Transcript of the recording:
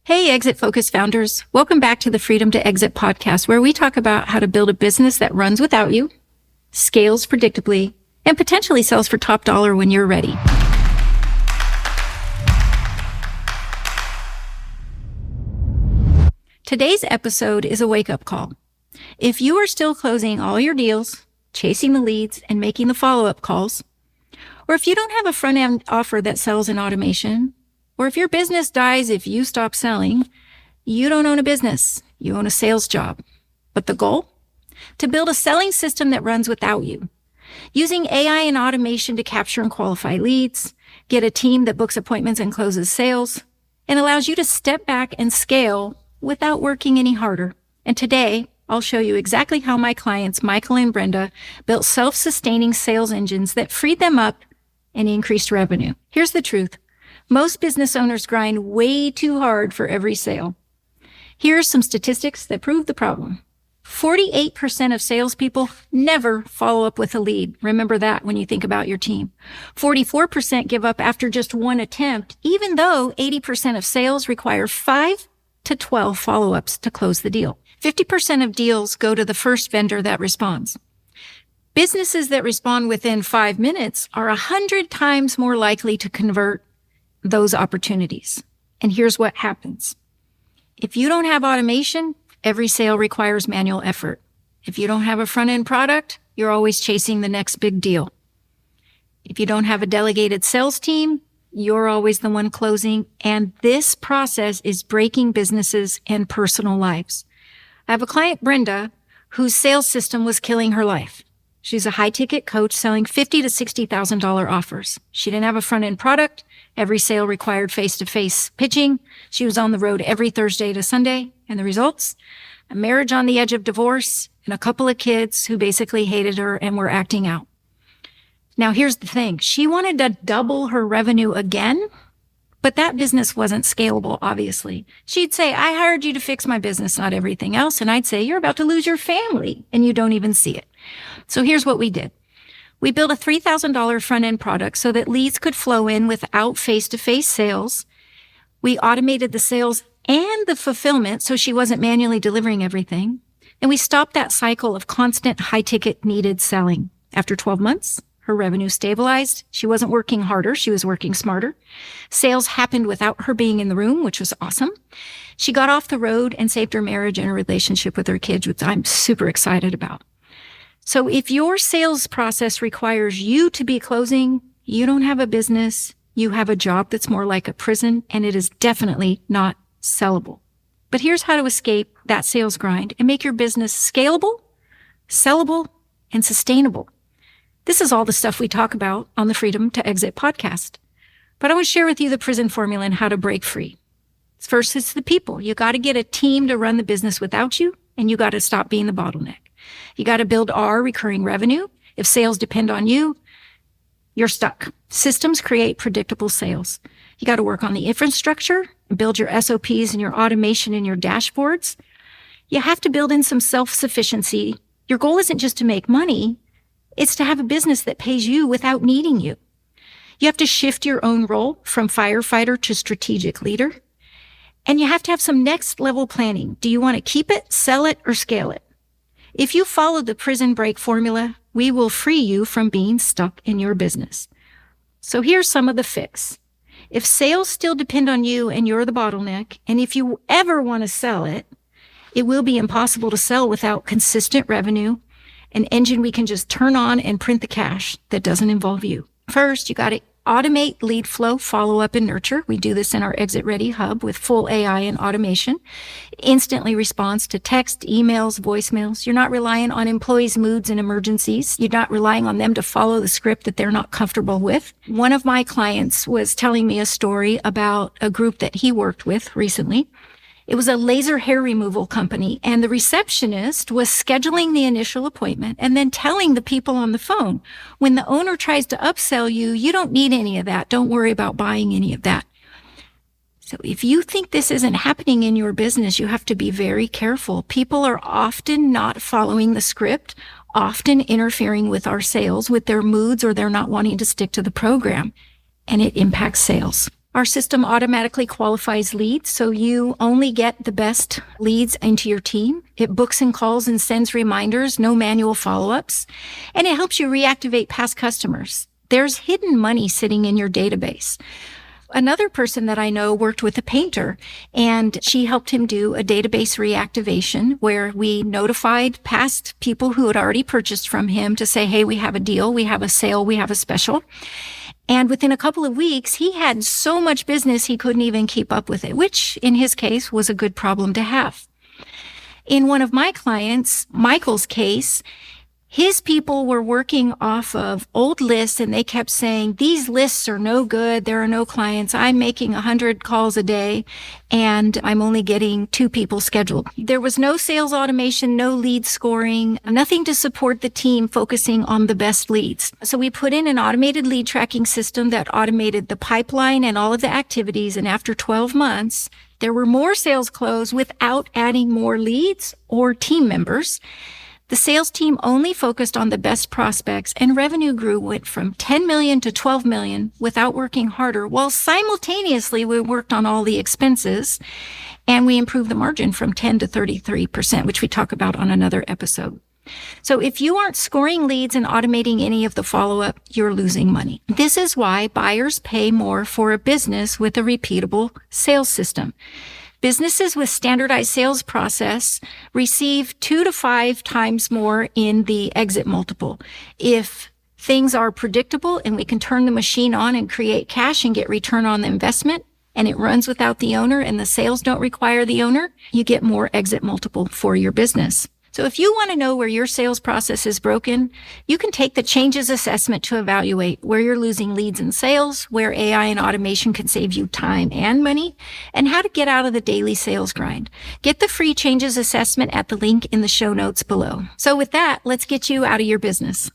Hey, Exit Focus founders. Welcome back to the Freedom to Exit podcast, where we talk about how to build a business that runs without you, scales predictably, and potentially sells for top dollar when you're ready. Today's episode is a wake-up call. If you are still closing all your deals, chasing the leads, and making the follow-up calls, or if you don't have a front-end offer that sells in automation, or if your business dies if you stop selling, you don't own a business, you own a sales job. But the goal? To build a selling system that runs without you. Using AI and automation to capture and qualify leads, get a team that books appointments and closes sales, and allows you to step back and scale without working any harder. And today, I'll show you exactly how my clients, Michael and Brenda, built self-sustaining sales engines that freed them up and increased revenue. Here's the truth. Most business owners grind way too hard for every sale. Here are some statistics that prove the problem. 48% of salespeople never follow up with a lead. Remember that when you think about your team. 44% give up after just one attempt, even though 80% of sales require 5 to 12 follow-ups to close the deal. 50% of deals go to the first vendor that responds. Businesses that respond within 5 minutes are 100 times more likely to convert those opportunities. And here's what happens. If you don't have automation, every sale requires manual effort. If you don't have a front-end product, you're always chasing the next big deal. If you don't have a delegated sales team, you're always the one closing. And this process is breaking businesses and personal lives. I have a client, Brenda, whose sales system was killing her life. She's a high-ticket coach selling $50,000 to $60,000 offers. She didn't have a front-end product. Every sale required face-to-face pitching. She was on the road every Thursday to Sunday. And the results? A marriage on the edge of divorce and a couple of kids who basically hated her and were acting out. Now, here's the thing. She wanted to double her revenue again, but that business wasn't scalable, obviously. She'd say, I hired you to fix my business, not everything else. And I'd say, you're about to lose your family, and you don't even see it. So here's what we did. We built a $3,000 front-end product so that leads could flow in without face-to-face sales. We automated the sales and the fulfillment so she wasn't manually delivering everything. And we stopped that cycle of constant high-ticket needed selling. After 12 months, her revenue stabilized. She wasn't working harder. She was working smarter. Sales happened without her being in the room, which was awesome. She got off the road and saved her marriage and her relationship with her kids, which I'm super excited about. So if your sales process requires you to be closing, you don't have a business, you have a job that's more like a prison, and it is definitely not sellable. But here's how to escape that sales grind and make your business scalable, sellable, and sustainable. This is all the stuff we talk about on the Freedom to Exit podcast. But I want to share with you the prison formula and how to break free. First, it's the people. You got to get a team to run the business without you, and you got to stop being the bottleneck. You got to build our recurring revenue. If sales depend on you, you're stuck. Systems create predictable sales. You got to work on the infrastructure and build your SOPs and your automation and your dashboards. You have to build in some self-sufficiency. Your goal isn't just to make money. It's to have a business that pays you without needing you. You have to shift your own role from firefighter to strategic leader. And you have to have some next level planning. Do you want to keep it, sell it, or scale it? If you follow the prison break formula, we will free you from being stuck in your business. So here's some of the fix. If sales still depend on you and you're the bottleneck, and if you ever want to sell it, it will be impossible to sell without consistent revenue, an engine we can just turn on and print the cash that doesn't involve you. First, you got to automate lead flow, follow up, and nurture. We do this in our Exit Ready hub with full AI and automation. Instantly responds to text, emails, voicemails. You're not relying on employees' moods and emergencies. You're not relying on them to follow the script that they're not comfortable with. One of my clients was telling me a story about a group that he worked with recently. It was a laser hair removal company, and the receptionist was scheduling the initial appointment and then telling the people on the phone, when the owner tries to upsell you, you don't need any of that. Don't worry about buying any of that. So if you think this isn't happening in your business, you have to be very careful. People are often not following the script, often interfering with our sales, with their moods, or they're not wanting to stick to the program, and it impacts sales. Our system automatically qualifies leads, so you only get the best leads into your team. It books and calls and sends reminders, no manual follow-ups, and it helps you reactivate past customers. There's hidden money sitting in your database. Another person that I know worked with a painter, and she helped him do a database reactivation where we notified past people who had already purchased from him to say, hey, we have a deal, we have a sale, we have a special. And within a couple of weeks, he had so much business he couldn't even keep up with it, which in his case was a good problem to have. In one of my clients, Michael's case, his people were working off of old lists, and they kept saying, these lists are no good. There are no clients. I'm making 100 calls a day, and I'm only getting 2 people scheduled. There was no sales automation, no lead scoring, nothing to support the team focusing on the best leads. So we put in an automated lead tracking system that automated the pipeline and all of the activities. And after 12 months, there were more sales closed without adding more leads or team members. The sales team only focused on the best prospects, and revenue went from 10 million to 12 million without working harder, while simultaneously we worked on all the expenses, and we improved the margin from 10 to 33%, which we talk about on another episode. So if you aren't scoring leads and automating any of the follow-up, you're losing money. This is why buyers pay more for a business with a repeatable sales system. Businesses with standardized sales process receive 2 to 5 times more in the exit multiple. If things are predictable and we can turn the machine on and create cash and get return on the investment, and it runs without the owner and the sales don't require the owner, you get more exit multiple for your business. So if you want to know where your sales process is broken, you can take the changes assessment to evaluate where you're losing leads and sales, where AI and automation can save you time and money, and how to get out of the daily sales grind. Get the free changes assessment at the link in the show notes below. So with that, let's get you out of your business.